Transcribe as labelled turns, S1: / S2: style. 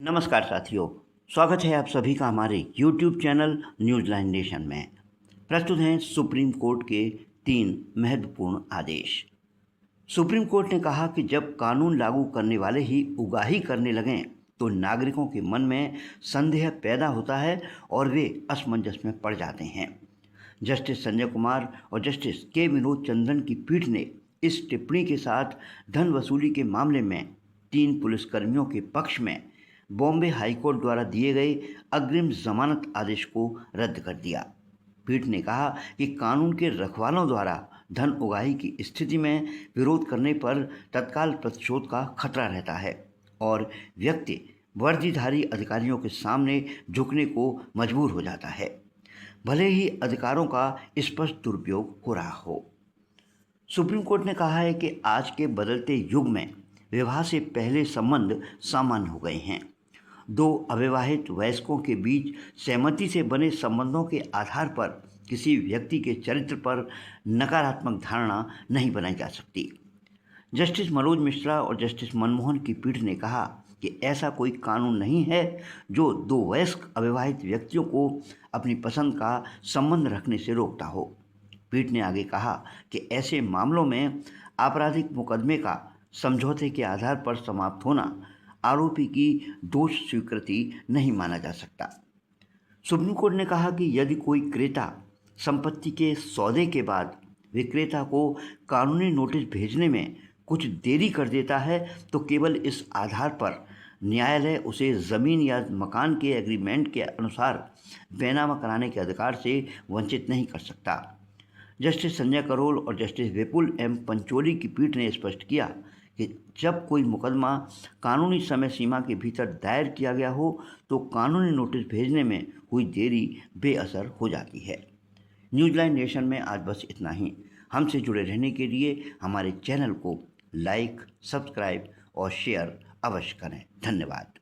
S1: नमस्कार साथियों, स्वागत है आप सभी का हमारे YouTube channel news line nation में। प्रस्तुत हैं सुप्रीम कोर्ट के 3 महत्वपूर्ण आदेश। सुप्रीम कोर्ट ने कहा कि जब कानून लागू करने वाले ही उगाही करने लगें तो नागरिकों के मन में संदेह पैदा होता है और वे असमंजस में पड़ जाते हैं। जस्टिस संजय कुमार और जस्टिस के विनोद चंद्रन की पीठ ने इस टिप्पणी के साथ धन वसूली के मामले में 3 पुलिसकर्मियों के पक्ष में बॉम्बे हाईकोर्ट द्वारा दिए गए अग्रिम जमानत आदेश को रद्द कर दिया। पीठ ने कहा कि कानून के रखवालों द्वारा धन उगाही की स्थिति में विरोध करने पर तत्काल प्रतिशोध का खतरा रहता है और व्यक्ति वर्दीधारी अधिकारियों के सामने झुकने को मजबूर हो जाता है, भले ही अधिकारों का स्पष्ट दुरुपयोग हो रहा हो। सुप्रीम कोर्ट ने कहा है कि आज के बदलते युग में विवाह से पहले संबंध सामान्य हो गए हैं। 2 अविवाहित वयस्कों के बीच सहमति से बने संबंधों के आधार पर किसी व्यक्ति के चरित्र पर नकारात्मक धारणा नहीं बनाई जा सकती। जस्टिस मनोज मिश्रा और जस्टिस मनमोहन की पीठ ने कहा कि ऐसा कोई कानून नहीं है जो 2 वयस्क अविवाहित व्यक्तियों को अपनी पसंद का संबंध रखने से रोकता हो। पीठ ने आगे कहा कि ऐसे मामलों में आपराधिक मुकदमे का समझौते के आधार पर समाप्त होना आरोपी की दोष स्वीकृति नहीं माना जा सकता। सुप्रीम कोर्ट ने कहा कि यदि कोई क्रेता संपत्ति के सौदे के बाद विक्रेता को कानूनी नोटिस भेजने में कुछ देरी कर देता है तो केवल इस आधार पर न्यायालय उसे ज़मीन या मकान के एग्रीमेंट के अनुसार बैनामा कराने के अधिकार से वंचित नहीं कर सकता। जस्टिस संजय करोल और जस्टिस विपुल एम पंचोली की पीठ ने स्पष्ट किया कि जब कोई मुकदमा कानूनी समय सीमा के भीतर दायर किया गया हो तो कानूनी नोटिस भेजने में हुई देरी बेअसर हो जाती है। न्यूज़ लाइन नेशन में आज बस इतना ही। हमसे जुड़े रहने के लिए हमारे चैनल को लाइक, सब्सक्राइब और शेयर अवश्य करें। धन्यवाद।